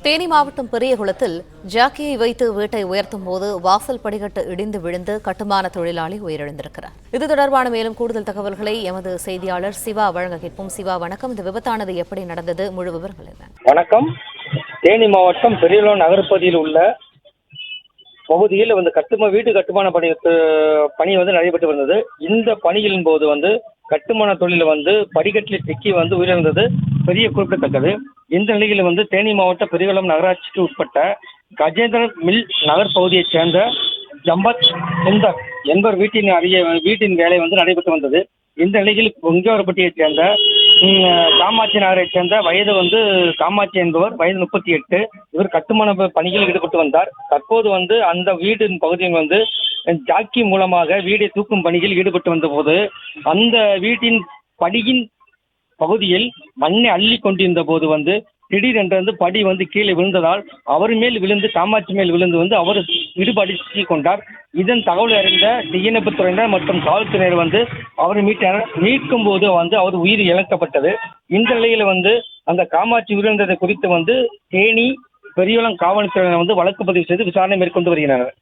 தேனி மாவட்டம் பெரியகுளத்தில் ஜாக்கியை வைத்து வீட்டை உயர்த்தும் போது வாசல் படிக்கட்டு இடிந்து விழுந்து கட்டுமான தொழிலாளி உயிரிழந்திருக்கிறார். இது தொடர்பான மேலும் கூடுதல் தகவல்களை எமது செய்தியாளர் சிவா வழங்க கேட்போம். சிவா, வணக்கம். இந்த விபத்தானது எப்படி நடந்தது? முழு விவரங்கள் என்ன? வணக்கம். தேனி மாவட்டம் பெரியகுளம் நகர்ப்பகுதியில் உள்ள பகுதியில் வீட்டு கட்டுமான பணி நடைபெற்று வந்தது. இந்த பணிகளின் போது கட்டுமான தொழில் படிக்கட்டில் சிக்கி உயிரிழந்தது பெரிய குறிப்பிடத்தக்கது. இந்த நிலையில் தேனி மாவட்ட பெரியகுளம் நகராட்சிக்கு உட்பட்ட கஜேந்திரன் மில் நகர் பகுதியைச் சேர்ந்த ஜம்பத் சுந்தர் என்பவர் வீட்டின் வேலை நடைபெற்று வந்தது. இந்த நிலையில் பொங்கவரப்பட்டியைச் சேர்ந்த காமாட்சி நகரைச் சேர்ந்த வயது காமாட்சி என்பவர் வயது 38. இவர் கட்டுமான பணியில் ஈடுபட்டு வந்தார். தற்போது அந்த வீட்டின் பகுதியில் ஜாக்கி மூலமாக வீடை தூக்கும் பணியில் ஈடுபட்டு வந்த போது அந்த வீட்டின் படியின் பகுதியில் மண்ணை அள்ளி கொண்டிருந்த போது திடீரென்று படி கீழே விழுந்ததால் அவர் மேல் விழுந்து காமாட்சி மேல் விழுந்து அவர் இடுபாடி சிக்கிக் கொண்டார். இதன் தகவல் அறிந்த தீயணைப்பு துறையினர் மற்றும் காவல்துறையினர் அவர் மீட்கும் போது அவர் உயிர் இழக்கப்பட்டது. இந்த நிலையில் அந்த காமாட்சி உயிரிழந்ததை குறித்து தேனி பெரியகுளம் காவல்துறையினர் வழக்கு பதிவு செய்து விசாரணை மேற்கொண்டு வருகின்றனர்.